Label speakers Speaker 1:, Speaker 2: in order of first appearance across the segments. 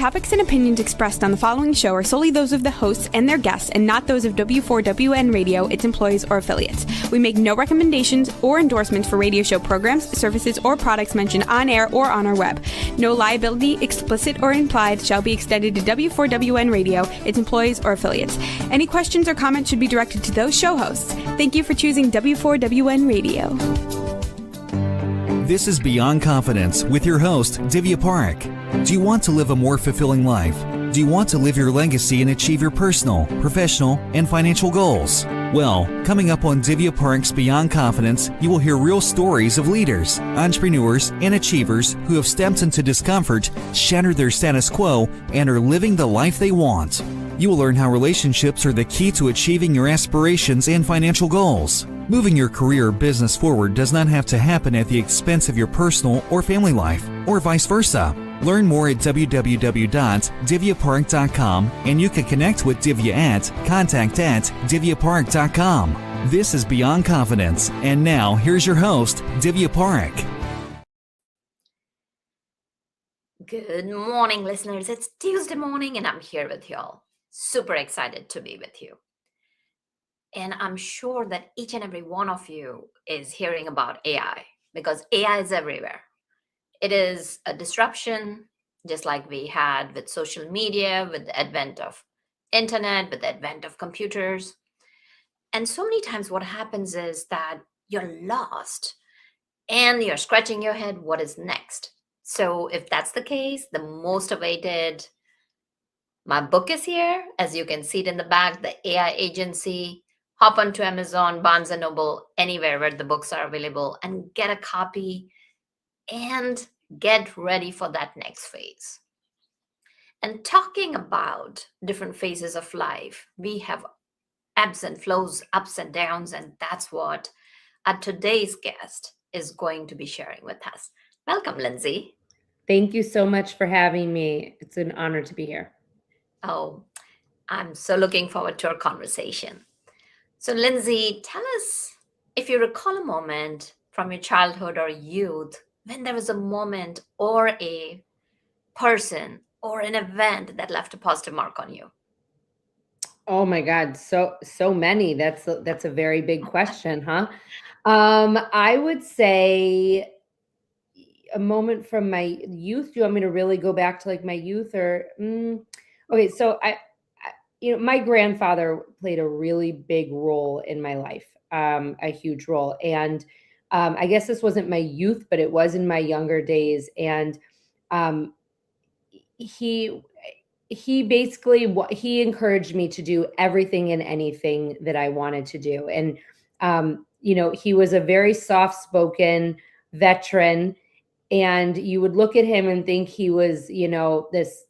Speaker 1: topics and opinions expressed on the following show are solely those of the hosts and their guests and not those of W4WN Radio, its employees, or affiliates. We make no recommendations or endorsements for radio show programs, services, or products mentioned on air or on our web. No liability, explicit or implied, shall be extended to W4WN Radio, its employees, or affiliates. Any questions or comments should be directed to those show hosts. Thank you for choosing W4WN Radio.
Speaker 2: This is Beyond Confidence with your host, Divya Park. Do you want to live a more fulfilling life? Do you want to live your legacy and achieve your personal, professional, and financial goals? Well, coming up on Divya Park's Beyond Confidence, you will hear real stories of leaders, entrepreneurs, and achievers who have stepped into discomfort, shattered their status quo, and are living the life they want. You will learn how relationships are the key to achieving your aspirations and financial goals. Moving your career or business forward does not have to happen at the expense of your personal or family life, or vice versa. Learn more at www.divyapark.com, and you can connect with Divya at contact@divyapark.com. This is Beyond Confidence, and now here's your host, Divya Park.
Speaker 3: Good morning, listeners. It's Tuesday morning, and I'm here with y'all. Super excited to be with you. And I'm sure that each and every one of you is hearing about AI because AI is everywhere. It is a disruption, just like we had with social media, with the advent of internet, with the advent of computers. And so many times what happens is that you're lost and you're scratching your head, what is next? So if that's the case, the most awaited, my book is here. As you can see it in the back, the AI Agency. Hop onto Amazon, Barnes & Noble, anywhere where the books are available and get a copy and get ready for that next phase. And talking about different phases of life, we have ebbs and flows, ups and downs, and that's what our today's guest is going to be sharing with us. Welcome, Lindsay.
Speaker 4: Thank you so much for having me. It's an honor to be here.
Speaker 3: Oh, I'm so looking forward to our conversation. So, Lindsay, tell us if you recall a moment from your childhood or youth when there was a moment or a person or an event that left a positive mark on you.
Speaker 4: Oh my God, so many. That's a very big question, huh? I would say a moment from my youth. Do you want me to really go back to like my youth or? Okay, so my grandfather played a really big role in my life, a huge role. And I guess this wasn't my youth, but it was in my younger days. And he basically, he encouraged me to do everything and anything that I wanted to do. And, he was a very soft-spoken veteran. And you would look at him and think he was, this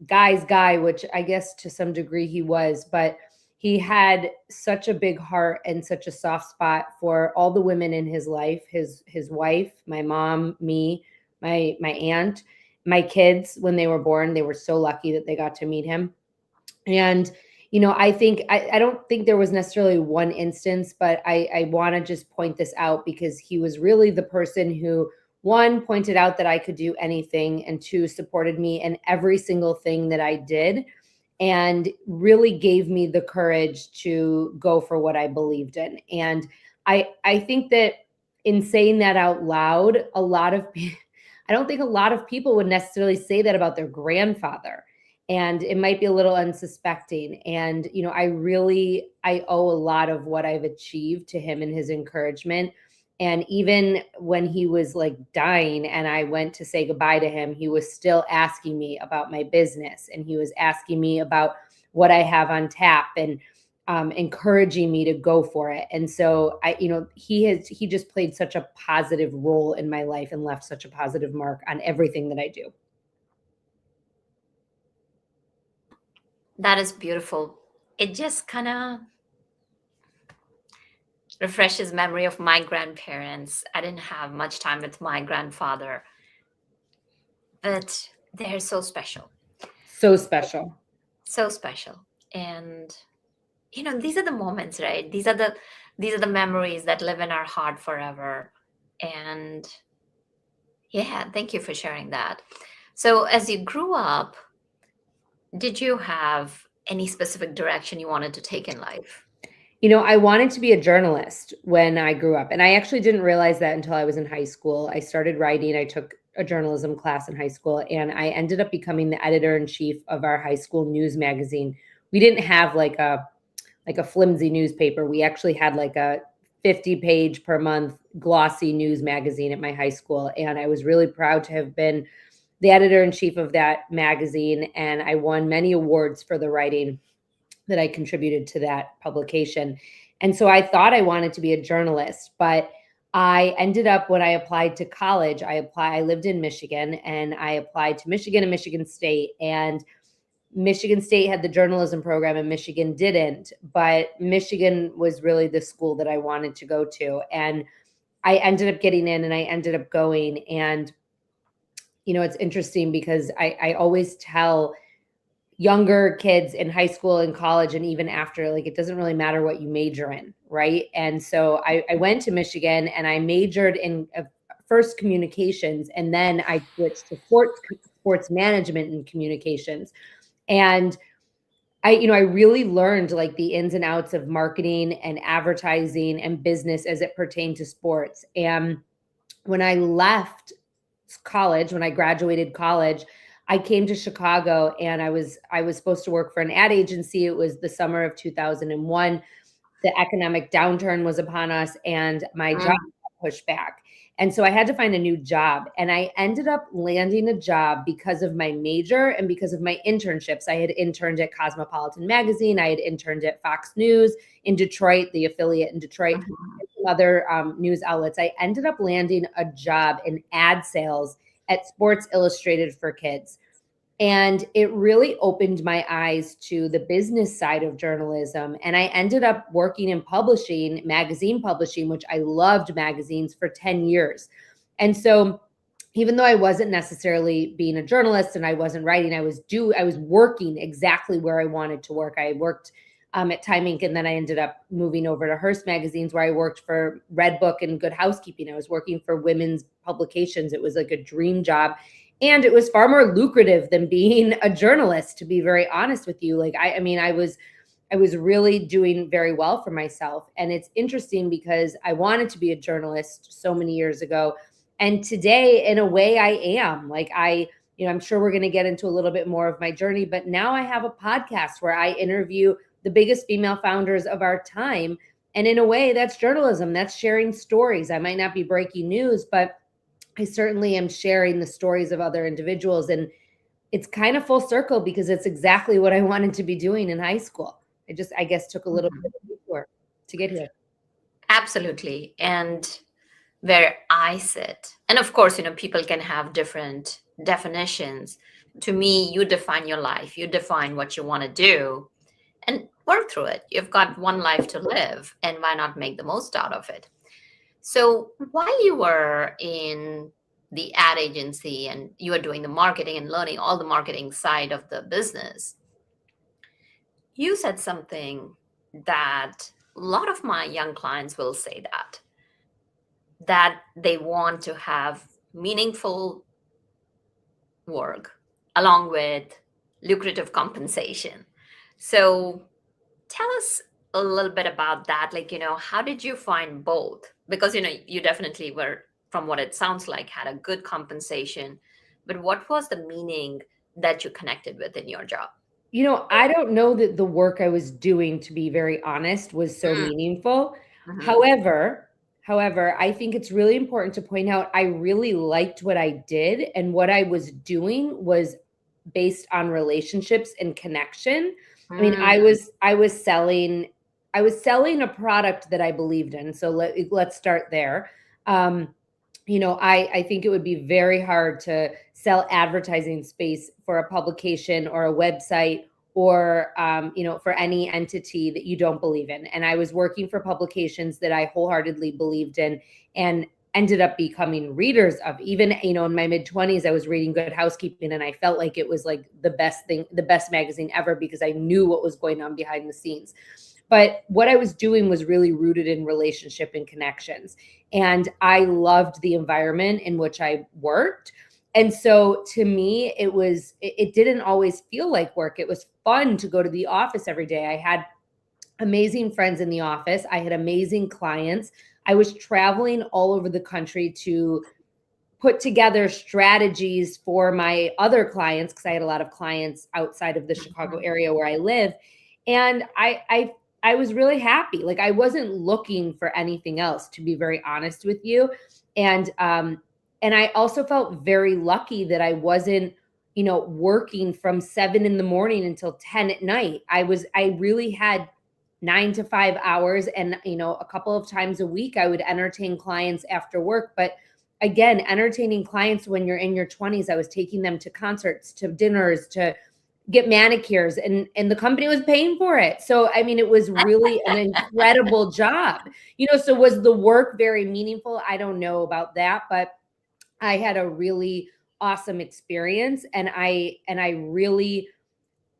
Speaker 4: guy's guy, which I guess to some degree he was, but he had such a big heart and such a soft spot for all the women in his life, his wife, my mom, me, my aunt, my kids. When they were born, they were so lucky that they got to meet him. And, I think, I don't think there was necessarily one instance, but I want to just point this out because he was really the person who, one, pointed out that I could do anything, and two, supported me in every single thing that I did and really gave me the courage to go for what I believed in. And I think that in saying that out loud, I don't think a lot of people would necessarily say that about their grandfather. And it might be a little unsuspecting. And, I owe a lot of what I've achieved to him and his encouragement. And even when he was like dying and I went to say goodbye to him, he was still asking me about my business, and he was asking me about what I have on tap and encouraging me to go for it. And so he just played such a positive role in my life and left such a positive mark on everything that I do.
Speaker 3: That is beautiful. It just kind of refreshes memory of my grandparents. I didn't have much time with my grandfather, but they're so special.
Speaker 4: So special.
Speaker 3: So special. And these are the moments, right? These are the memories that live in our heart forever. And yeah, thank you for sharing that. So as you grew up, Did you have any specific direction you wanted to take in life?
Speaker 4: I wanted to be a journalist when I grew up. And I actually didn't realize that until I was in high school. I started writing. I took a journalism class in high school, and I ended up becoming the editor-in-chief of our high school news magazine. We didn't have like a flimsy newspaper. We actually had like a 50-page per month glossy news magazine at my high school. And I was really proud to have been the editor-in-chief of that magazine. And I won many awards for the writing that I contributed to that publication. And so I thought I wanted to be a journalist, but I ended up, when I applied to college, I lived in Michigan, and I applied to Michigan and Michigan State, and Michigan State had the journalism program and Michigan didn't, but Michigan was really the school that I wanted to go to. And I ended up getting in, and I ended up going. And, it's interesting because I always tell younger kids in high school and college and even after, like, it doesn't really matter what you major in, right? And so I went to Michigan, and I majored in first communications, and then I switched to sports management and communications. And I really learned like the ins and outs of marketing and advertising and business as it pertained to sports. And when I left college, when I graduated college, I came to Chicago, and I was supposed to work for an ad agency. It was the summer of 2001. The economic downturn was upon us, and my job got pushed back. And so I had to find a new job, and I ended up landing a job because of my major and because of my internships. I had interned at Cosmopolitan Magazine. I had interned at Fox News in Detroit, the affiliate in Detroit, and other news outlets. I ended up landing a job in ad sales at Sports Illustrated for Kids. And it really opened my eyes to the business side of journalism. And I ended up working in publishing, magazine publishing, which I loved magazines, for 10 years. And so even though I wasn't necessarily being a journalist and I wasn't writing, I was working exactly where I wanted to work. I worked at Time Inc. And then I ended up moving over to Hearst Magazines, where I worked for Redbook and Good Housekeeping. I was working for women's publications. It was like a dream job. And it was far more lucrative than being a journalist, to be very honest with you. Like, I was really doing very well for myself. And it's interesting because I wanted to be a journalist so many years ago. And today, in a way, I am. Like, I'm sure we're going to get into a little bit more of my journey, but now I have a podcast where I interview the biggest female founders of our time. And in a way, that's journalism. That's sharing stories. I might not be breaking news, but I certainly am sharing the stories of other individuals. And it's kind of full circle because it's exactly what I wanted to be doing in high school. I guess took a little bit of detour to get here.
Speaker 3: Absolutely. And where I sit, and of course, people can have different definitions. To me, you define your life, you define what you want to do, and work through it. You've got one life to live, and why not make the most out of it? So while you were in the ad agency and you were doing the marketing and learning all the marketing side of the business, you said something that a lot of my young clients will say, that they want to have meaningful work along with lucrative compensation. So tell us a little bit about that. Like, how did you find both? Because, you definitely were, from what it sounds like, had a good compensation, but what was the meaning that you connected with in your job?
Speaker 4: I don't know that the work I was doing, to be very honest, was so meaningful.
Speaker 3: Mhm.
Speaker 4: However, I think it's really important to point out I really liked what I did, and what I was doing was based on relationships and connection. I mean, I was selling a product that I believed in. So let's start there. I think it would be very hard to sell advertising space for a publication or a website or, for any entity that you don't believe in. And I was working for publications that I wholeheartedly believed in and ended up becoming readers of. Even, in my mid-20s, I was reading Good Housekeeping, and I felt like it was like the best magazine ever because I knew what was going on behind the scenes. But what I was doing was really rooted in relationship and connections. And I loved the environment in which I worked. And so to me, it didn't always feel like work. It was fun to go to the office every day. I had amazing friends in the office. I had amazing clients. I was traveling all over the country to put together strategies for my other clients, because I had a lot of clients outside of the Chicago area where I live. And I was really happy. Like, I wasn't looking for anything else, to be very honest with you. And I also felt very lucky that I wasn't, working from 7 a.m. until 10 p.m. I really had 9 to 5 hours. And, a couple of times a week, I would entertain clients after work. But again, entertaining clients when you're in your 20s, I was taking them to concerts, to dinners, to get manicures, and the company was paying for it. So, I mean, it was really an incredible job. So was the work very meaningful? I don't know about that, but I had a really awesome experience, and I really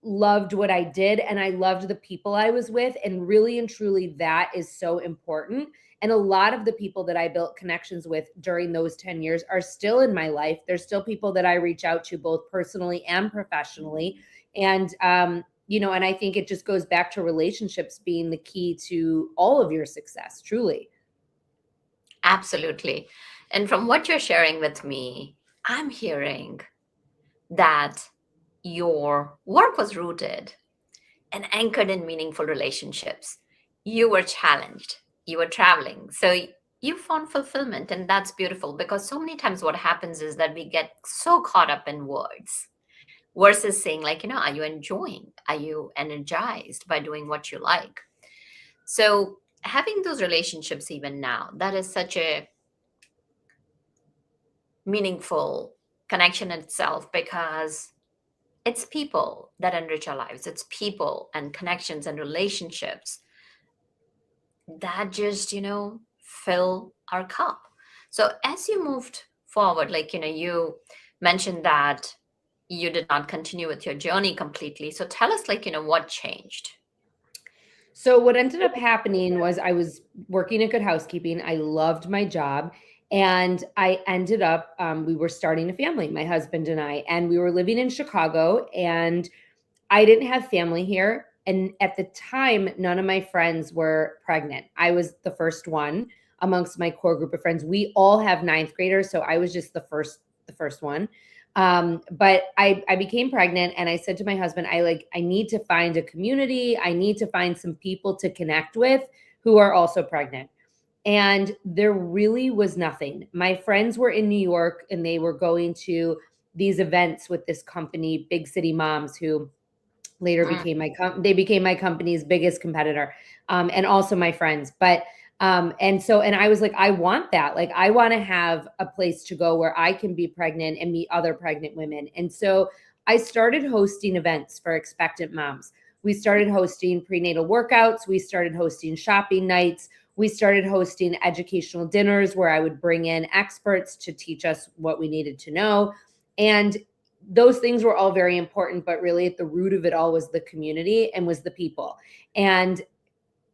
Speaker 4: loved what I did, and I loved the people I was with, and really and truly that is so important. And a lot of the people that I built connections with during those 10 years are still in my life. There's still people that I reach out to both personally and professionally. And, and I think it just goes back to relationships being the key to all of your success, truly.
Speaker 3: Absolutely. And from what you're sharing with me, I'm hearing that your work was rooted and anchored in meaningful relationships. You were challenged, you were traveling. So you found fulfillment, and that's beautiful, because so many times what happens is that we get so caught up in words versus saying, like, are you enjoying? Are you energized by doing what you like? So having those relationships even now, that is such a meaningful connection in itself, because it's people that enrich our lives. It's people and connections and relationships that just, fill our cup. So as you moved forward, like, you mentioned that you did not continue with your journey completely. So tell us, like, what changed?
Speaker 4: So what ended up happening was I was working at Good Housekeeping. I loved my job. And I ended up, we were starting a family, my husband and I, and we were living in Chicago, and I didn't have family here. And at the time, none of my friends were pregnant. I was the first one amongst my core group of friends. We all have 9th graders, so I was just the first one. But I became pregnant, and I said to my husband, I need to find a community. I need to find some people to connect with who are also pregnant. And there really was nothing. My friends were in New York, and they were going to these events with this company, Big City Moms, who later became my company's biggest competitor, and also my friends. But and I was like, I want that. Like, I want to have a place to go where I can be pregnant and meet other pregnant women. And so I started hosting events for expectant moms. We started hosting prenatal workouts. We started hosting shopping nights. We started hosting educational dinners where I would bring in experts to teach us what we needed to know. And those things were all very important, but really at the root of it all was the community and was the people. And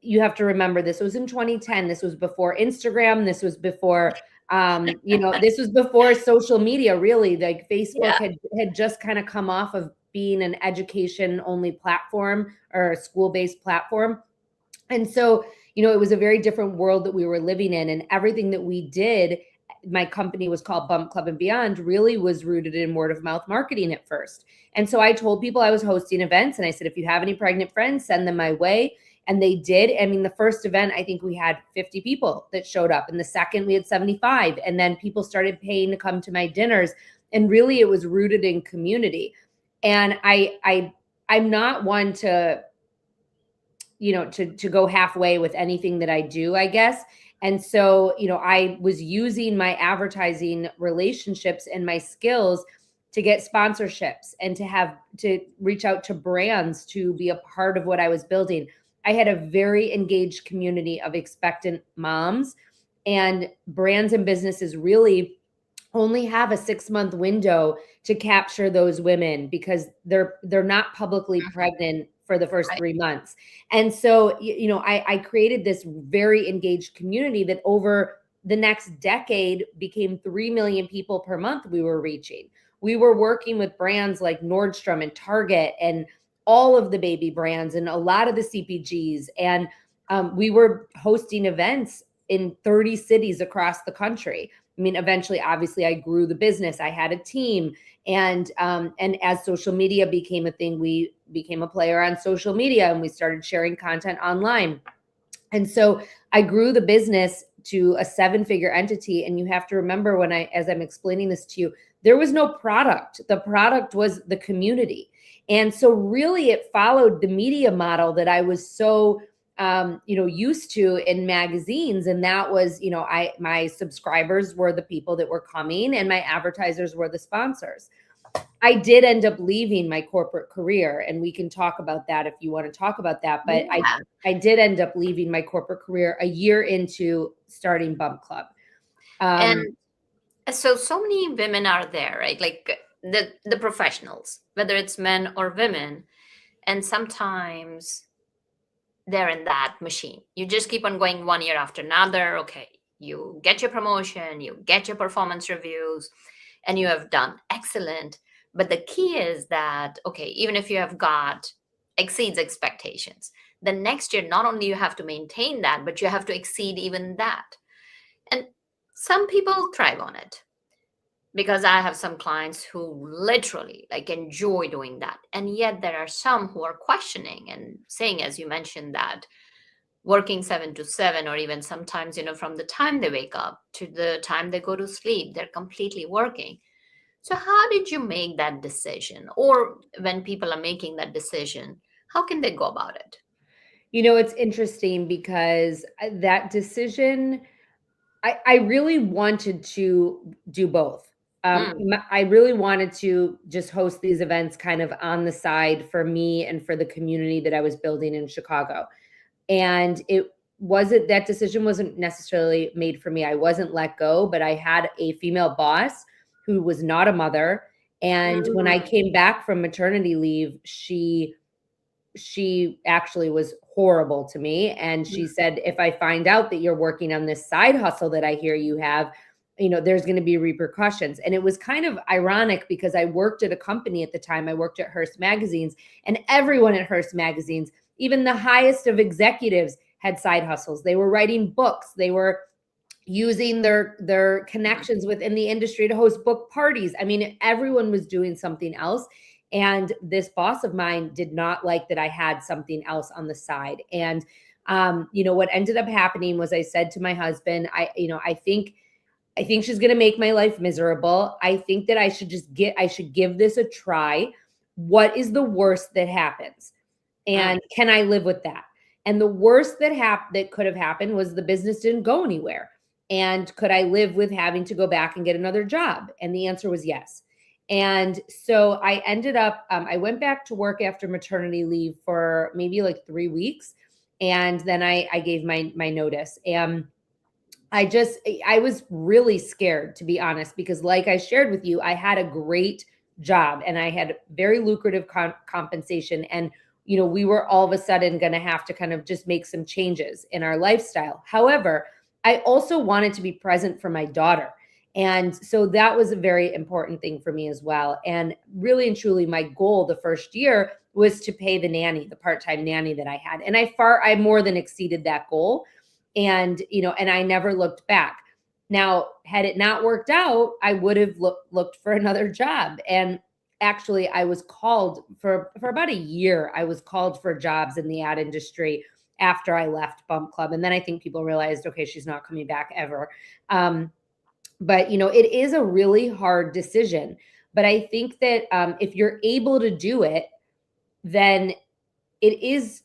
Speaker 4: you have to remember, this was in 2010. This was before Instagram. This was before, this was before social media, really. Like, Facebook had just kind of come off of being an education only platform or a school-based platform. And so, it was a very different world that we were living in, and everything that we did, my company was called Bump Club and Beyond, really was rooted in word of mouth marketing at first. And so I told people I was hosting events, and I said, if you have any pregnant friends, send them my way. And they did. I mean, the first event, I think we had 50 people that showed up. And the second, we had 75. And then people started paying to come to my dinners. And really, it was rooted in community. And I'm not one to go halfway with anything that I do, I guess. And so, I was using my advertising relationships and my skills to get sponsorships and to reach out to brands to be a part of what I was building. I had a very engaged community of expectant moms, and brands and businesses really only have a 6-month window to capture those women, because they're not publicly pregnant for the first 3 months. And so, I created this very engaged community that over the next decade became 3 million people per month we were reaching. We were working with brands like Nordstrom and Target and all of the baby brands and a lot of the CPGs. And we were hosting events in 30 cities across the country. I mean, eventually, obviously, I grew the business. I had a team. And as social media became a thing, we became a player on social media and we started sharing content online. And so I grew the business to a 7-figure entity. And you have to remember as I'm explaining this to you, there was no product. The product was the community. And so really it followed the media model that I was so, used to in magazines. And that was, my subscribers were the people that were coming and my advertisers were the sponsors. I did end up leaving my corporate career, and we can talk about that if you want to talk about that. But yeah. I did end up leaving my corporate career a year into starting Bump Club.
Speaker 3: And so many women are there, right? Like the professionals, whether it's men or women, and sometimes they're in that machine. You just keep on going one year after another. Okay, you get your promotion, you get your performance reviews, and you have done excellent. But the key is that, okay, even if you have exceeds expectations, the next year, not only you have to maintain that, but you have to exceed even that. And some people thrive on it, because I have some clients who literally enjoy doing that. And yet there are some who are questioning and saying, as you mentioned, that working 7 to 7, or even sometimes, from the time they wake up to the time they go to sleep, they're completely working. So how did you make that decision? Or when people are making that decision, how can they go about it?
Speaker 4: It's interesting because that decision, I really wanted to do both. I really wanted to just host these events kind of on the side for me and for the community that I was building in Chicago. And that decision wasn't necessarily made for me. I wasn't let go, but I had a female boss who was not a mother. And when I came back from maternity leave, she actually was horrible to me. And she said, if I find out that you're working on this side hustle that I hear you have, there's going to be repercussions. And it was kind of ironic because I worked at a company at the time. I worked at Hearst Magazines, and everyone at Hearst Magazines, even the highest of executives, had side hustles. They were writing books. They were using their connections within the industry to host book parties. I mean, everyone was doing something else. And this boss of mine did not like that I had something else on the side. And, what ended up happening was I said to my husband, I think she's going to make my life miserable. I think that I should give this a try. What is the worst that happens? And can I live with that? And the worst that could have happened was the business didn't go anywhere. And could I live with having to go back and get another job? And the answer was yes. And so I ended up, I went back to work after maternity leave for maybe 3 weeks. And then I gave my notice. And I was really scared, to be honest, because like I shared with you, I had a great job and I had very lucrative compensation. And, we were all of a sudden going to have to kind of just make some changes in our lifestyle. However, I also wanted to be present for my daughter. And so that was a very important thing for me as well. And really and truly, my goal the first year was to pay the nanny, the part-time nanny that I had. And I more than exceeded that goal. And, and I never looked back. Now, had it not worked out, I would have looked for another job. And actually, I was called for about a year. I was called for jobs in the ad industry after I left Bump Club. And then I think people realized, okay, she's not coming back ever. But, it is a really hard decision. But I think that if you're able to do it, then it is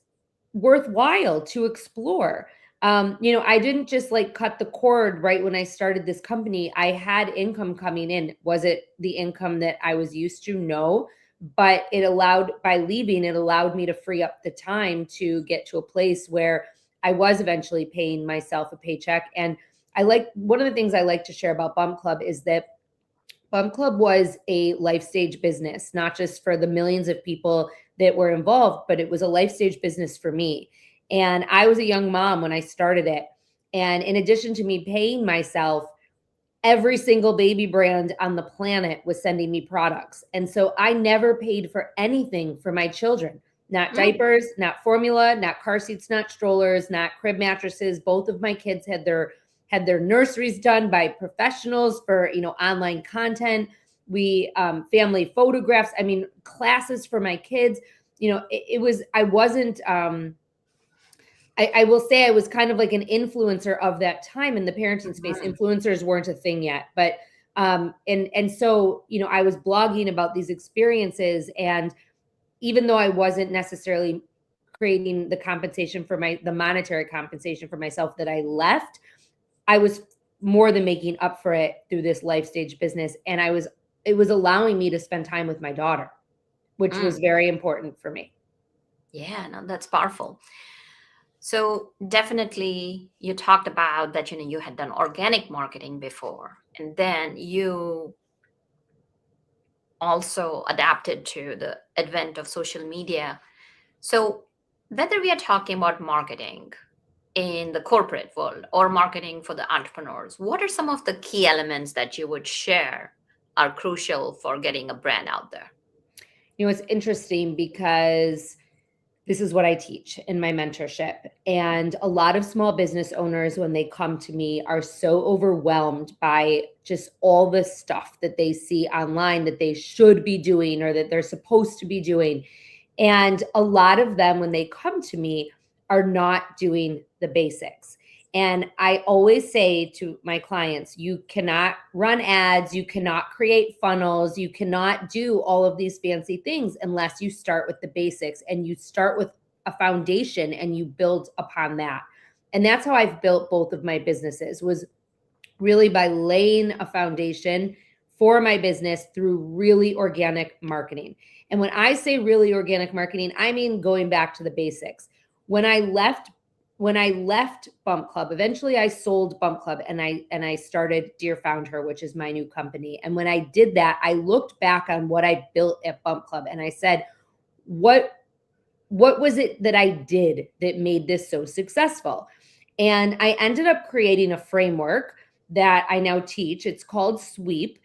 Speaker 4: worthwhile to explore. I didn't just cut the cord right when I started this company. I had income coming in. Was it the income that I was used to? No. But by leaving, it allowed me to free up the time to get to a place where I was eventually paying myself a paycheck. And one of the things I like to share about Bump Club is that Bump Club was a life stage business, not just for the millions of people that were involved, but it was a life stage business for me. And I was a young mom when I started it. And in addition to me paying myself, every single baby brand on the planet was sending me products. And so I never paid for anything for my children, not diapers, not formula, not car seats, not strollers, not crib mattresses. Both of my kids had their nurseries done by professionals for, online content. We, family photographs, classes for my kids. I will say I was kind of like an influencer of that time in the parenting space. Influencers weren't a thing yet, but and so, I was blogging about these experiences, and even though I wasn't necessarily creating the monetary compensation for myself that I left, I was more than making up for it through this life stage business. And it was allowing me to spend time with my daughter, which was very important for me.
Speaker 3: Yeah, no, that's powerful. So definitely you talked about that, you had done organic marketing before, and then you also adapted to the advent of social media. So whether we are talking about marketing in the corporate world or marketing for the entrepreneurs, what are some of the key elements that you would share are crucial for getting a brand out there?
Speaker 4: It's interesting because this is what I teach in my mentorship. And a lot of small business owners, when they come to me, are so overwhelmed by just all the stuff that they see online that they should be doing or that they're supposed to be doing. And a lot of them, when they come to me, are not doing the basics. And I always say to my clients, you cannot run ads, you cannot create funnels, you cannot do all of these fancy things unless you start with the basics and you start with a foundation and you build upon that. And that's how I've built both of my businesses, was really by laying a foundation for my business through really organic marketing. And when I say really organic marketing, I mean going back to the basics. When I left Bump Club, eventually I sold Bump Club and I started Dear Found Her, which is my new company. And when I did that, I looked back on what I built at Bump Club and I said, what was it that I did that made this so successful? And I ended up creating a framework that I now teach. It's called SWEEP,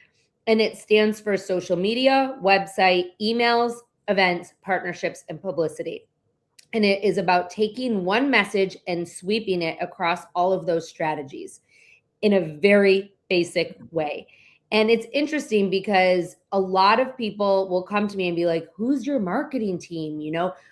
Speaker 4: and it stands for social media, website, emails, events, partnerships, and publicity. And it is about taking one message and sweeping it across all of those strategies in a very basic way. And it's interesting because a lot of people will come to me and be like, who's your marketing team?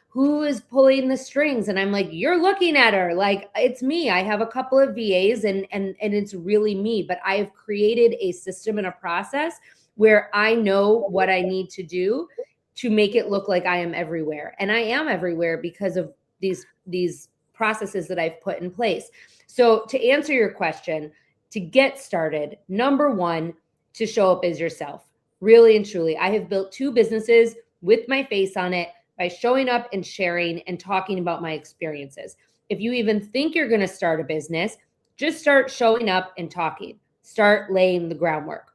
Speaker 4: Who is pulling the strings? And I'm like, you're looking at her. Like, it's me. I have a couple of VAs and it's really me. But I have created a system and a process where I know what I need to do to make it look like I am everywhere. And I am everywhere because of these processes that I've put in place. So to answer your question, to get started, number one, to show up as yourself. Really and truly, I have built 2 businesses with my face on it by showing up and sharing and talking about my experiences. If you even think you're going to start a business, just start showing up and talking. Start laying the groundwork.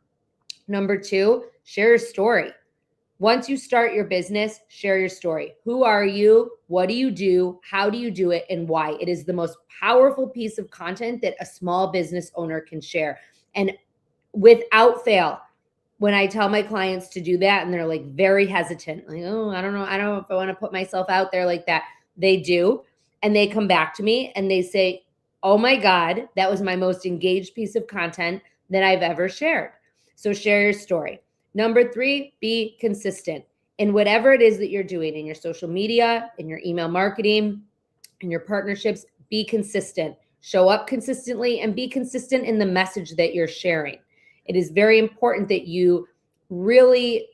Speaker 4: Number 2, share your story. Once you start your business, share your story. Who are you? What do you do? How do you do it? And why? It is the most powerful piece of content that a small business owner can share. And without fail, when I tell my clients to do that and they're like very hesitant, like, oh, I don't know if I want to put myself out there like that, they do. And they come back to me and they say, oh my God, that was my most engaged piece of content that I've ever shared. So share your story. Number 3, be consistent in whatever it is that you're doing in your social media, in your email marketing, in your partnerships. Be consistent. Show up consistently and be consistent in the message that you're sharing. It is very important that you really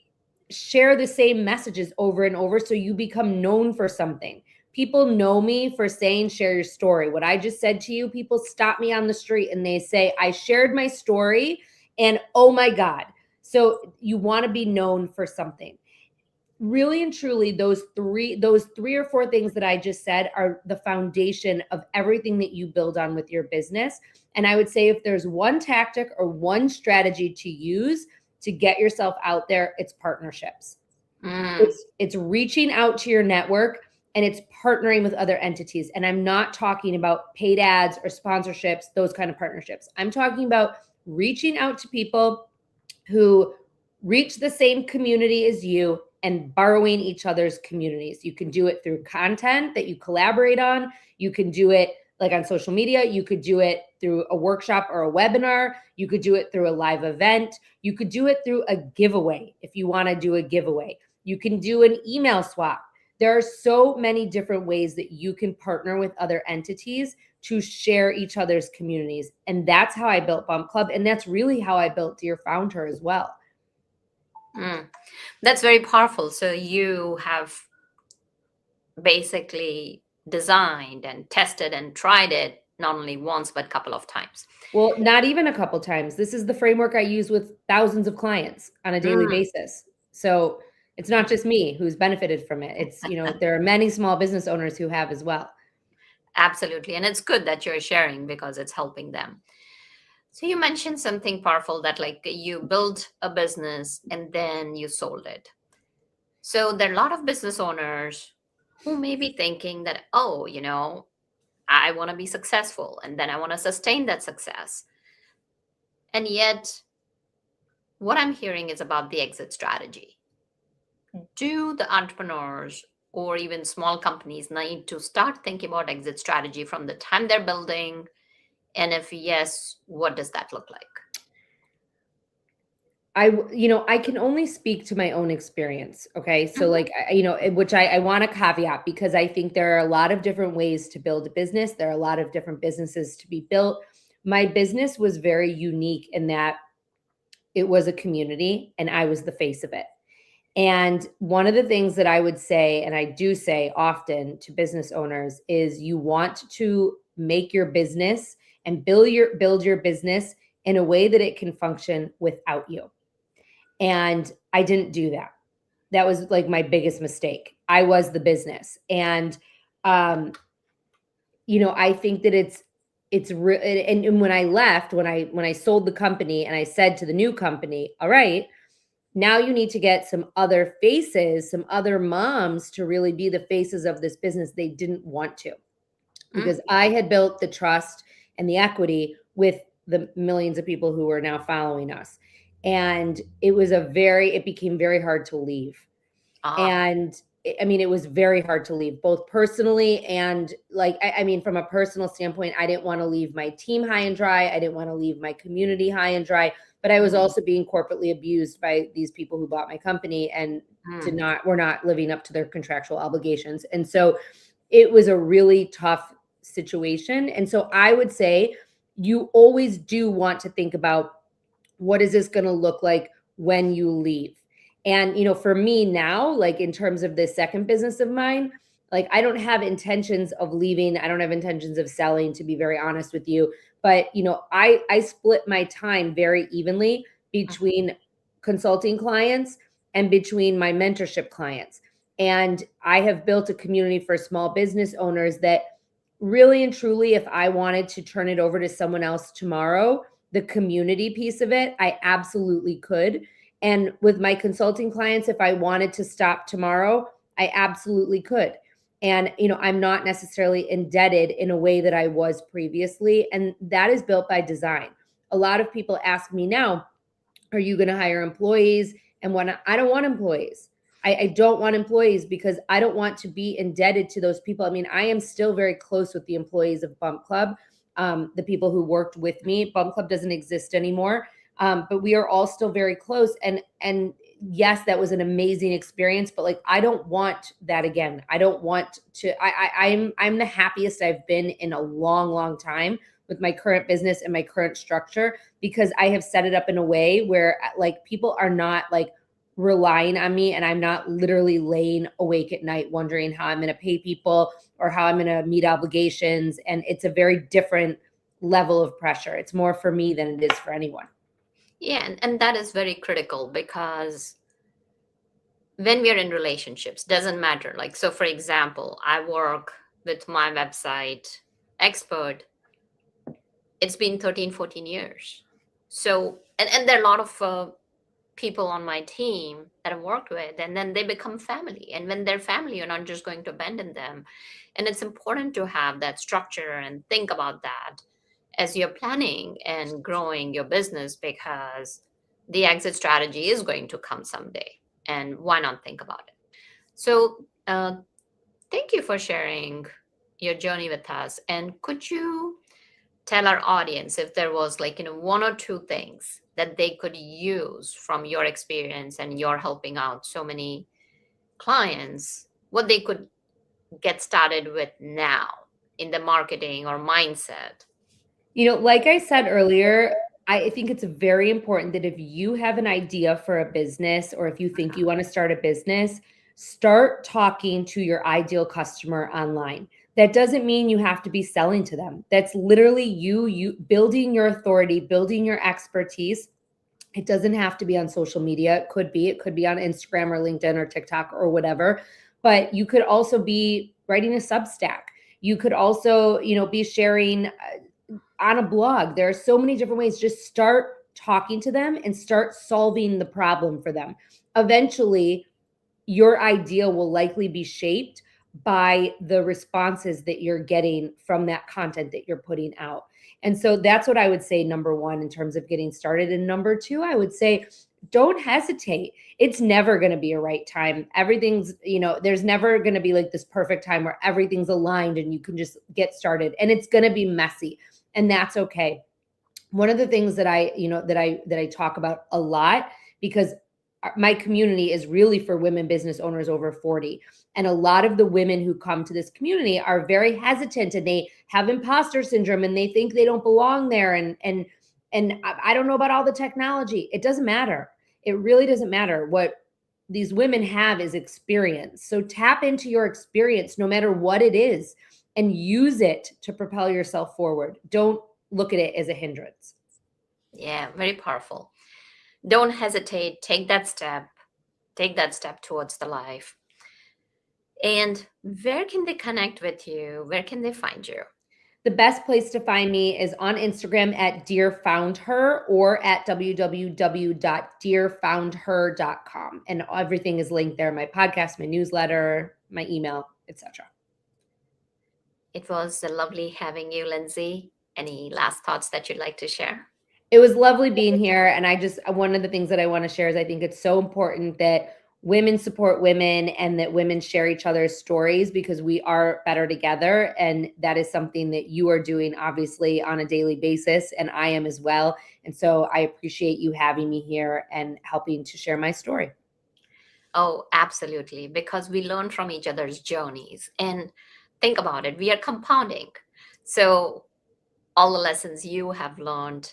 Speaker 4: share the same messages over and over so you become known for something. People know me for saying share your story. What I just said to you, people stop me on the street and they say, I shared my story and oh my God. So you want to be known for something. Really and truly, those three or four things that I just said are the foundation of everything that you build on with your business. And I would say if there's one tactic or one strategy to use to get yourself out there, it's partnerships. It's reaching out to your network and it's partnering with other entities. And I'm not talking about paid ads or sponsorships, those kind of partnerships. I'm talking about reaching out to people who reach the same community as you and borrowing each other's communities. You can do it through content that you collaborate on. You can do it like on social media. You could do it through a workshop or a webinar. You could do it through a live event. You could do it through a giveaway if you want to do a giveaway. You can do an email swap. There are so many different ways that you can partner with other entities to share each other's communities. And that's how I built Bump Club. And that's really how I built Dear Founder as well.
Speaker 3: That's very powerful. So you have basically designed and tested and tried it not only once, but a couple of times.
Speaker 4: Well, not even a couple times. This is the framework I use with thousands of clients on a daily basis. So it's not just me who's benefited from it. It's, there are many small business owners who have as well.
Speaker 3: Absolutely. And it's good that you're sharing because it's helping them. So you mentioned something powerful that like you built a business and then you sold it. So there are a lot of business owners who may be thinking that, I want to be successful and then I want to sustain that success. And yet what I'm hearing is about the exit strategy. Do the entrepreneurs or even small companies need to start thinking about exit strategy from the time they're building? And if yes, what does that look like?
Speaker 4: I can only speak to my own experience. Okay. So which I want to caveat because I think there are a lot of different ways to build a business. There are a lot of different businesses to be built. My business was very unique in that it was a community and I was the face of it. And one of the things that I would say, and I do say often to business owners, is you want to make your business and build your business in a way that it can function without you. And I didn't do that. That was like my biggest mistake. I was the business. And, I think that it's real. And when I left, when I sold the company and I said to the new company, all right, now you need to get some other faces, some other moms to really be the faces of this business. They didn't want to because I had built the trust and the equity with the millions of people who are now following us. And it became very hard to leave. And it was very hard to leave, both personally and from a personal standpoint, I didn't want to leave my team high and dry. I didn't want to leave my community high and dry, but I was also being corporately abused by these people who bought my company and were not living up to their contractual obligations. And so it was a really tough situation. And so I would say you always do want to think about, what is this going to look like when you leave? And, for me now, like in terms of this second business of mine, like I don't have intentions of leaving. I don't have intentions of selling, to be very honest with you. But, I split my time very evenly between consulting clients and between my mentorship clients. And I have built a community for small business owners that really and truly, if I wanted to turn it over to someone else tomorrow, the community piece of it, I absolutely could. And with my consulting clients, if I wanted to stop tomorrow, I absolutely could. And, I'm not necessarily indebted in a way that I was previously. And that is built by design. A lot of people ask me now, are you going to hire employees? And I don't want employees. I don't want employees because I don't want to be indebted to those people. I am still very close with the employees of Bump Club. The people who worked with me. Bump Club doesn't exist anymore, but we are all still very close. And yes, that was an amazing experience, but I don't want that again. I don't want to. I'm the happiest I've been in a long, long time with my current business and my current structure because I have set it up in a way where people are not relying on me, and I'm not literally laying awake at night wondering how I'm going to pay people or how I'm going to meet obligations. And it's a very different level of pressure. It's more for me than it is for anyone.
Speaker 3: Yeah. And that is very critical because when we're in relationships, doesn't matter. So for example, I work with my website expert. It's been 13, 14 years. So, and there are a lot of people on my team that I've worked with, and then they become family. And when they're family, you're not just going to abandon them. And it's important to have that structure and think about that as you're planning and growing your business, because the exit strategy is going to come someday. And why not think about it? So thank you for sharing your journey with us. And could you tell our audience if there was one or two things that they could use from your experience and you're helping out so many clients, what they could get started with now in the marketing or mindset?
Speaker 4: Like I said earlier, I think it's very important that if you have an idea for a business, or if you think you want to start a business, start talking to your ideal customer online. That doesn't mean you have to be selling to them. That's literally you building your authority, building your expertise. It doesn't have to be on social media. It could be on Instagram or LinkedIn or TikTok or whatever. But you could also be writing a Substack. You could also, be sharing on a blog. There are so many different ways. Just start talking to them and start solving the problem for them. Eventually, your idea will likely be shaped by the responses that you're getting from that content that you're putting out. And so that's what I would say, number one, in terms of getting started. And number two, I would say, don't hesitate. It's never going to be a right time. Everything's, there's never going to be like this perfect time where everything's aligned and you can just get started, and it's going to be messy, and that's okay. One of the things that I talk about a lot, because my community is really for women business owners over 40. And a lot of the women who come to this community are very hesitant, and they have imposter syndrome, and they think they don't belong there. And I don't know about all the technology. It doesn't matter. It really doesn't matter. What these women have is experience. So tap into your experience, no matter what it is, and use it to propel yourself forward. Don't look at it as a hindrance.
Speaker 3: Yeah, very powerful. Don't hesitate. Take that step towards the life. And where can they connect with you? Where can they find you?
Speaker 4: The best place to find me is on Instagram at dearfoundher, or at www.dearfoundher.com. And everything is linked there. My podcast, my newsletter, my email, etc.
Speaker 3: It was lovely having you, Lindsay. Any last thoughts that you'd like to share?
Speaker 4: It was lovely being here. And one of the things that I want to share is I think it's so important that women support women and that women share each other's stories, because we are better together. And that is something that you are doing, obviously, on a daily basis. And I am as well. And so I appreciate you having me here and helping to share my story.
Speaker 3: Oh, absolutely. Because we learn from each other's journeys. And think about it, we are compounding. So all the lessons you have learned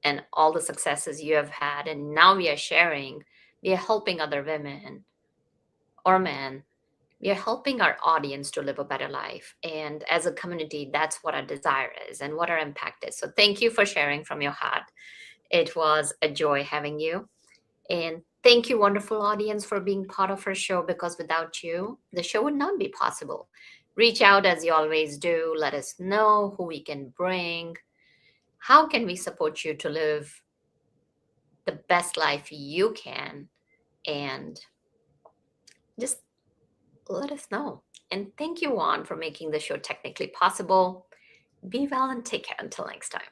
Speaker 3: and all the successes you have had, and now we are sharing, we are helping other women or men. We are helping our audience to live a better life. And as a community, that's what our desire is and what our impact is. So thank you for sharing from your heart. It was a joy having you. And thank you, wonderful audience, for being part of our show, because without you, the show would not be possible. Reach out as you always do. Let us know who we can bring. How can we support you to live the best life you can? And just let us know. And thank you, Juan, for making the show technically possible. Be well and take care until next time.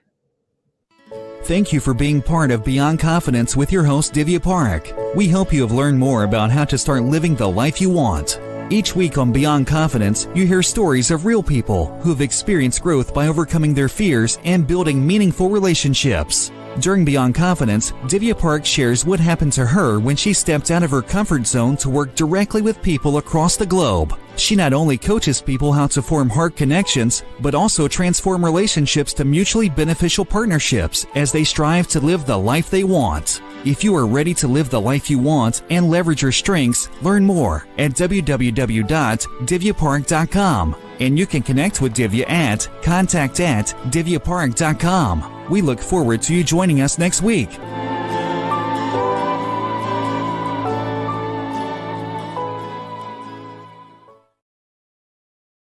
Speaker 2: Thank you for being part of Beyond Confidence with your host, Divya Parekh. We hope you have learned more about how to start living the life you want. Each week on Beyond Confidence, you hear stories of real people who have experienced growth by overcoming their fears and building meaningful relationships. During Beyond Confidence, Divya Parekh shares what happened to her when she stepped out of her comfort zone to work directly with people across the globe. She not only coaches people how to form heart connections, but also transform relationships to mutually beneficial partnerships as they strive to live the life they want. If you are ready to live the life you want and leverage your strengths, learn more at www.divyaparekh.com. And you can connect with Divya at contact@divyaparekh.com. We look forward to you joining us next week.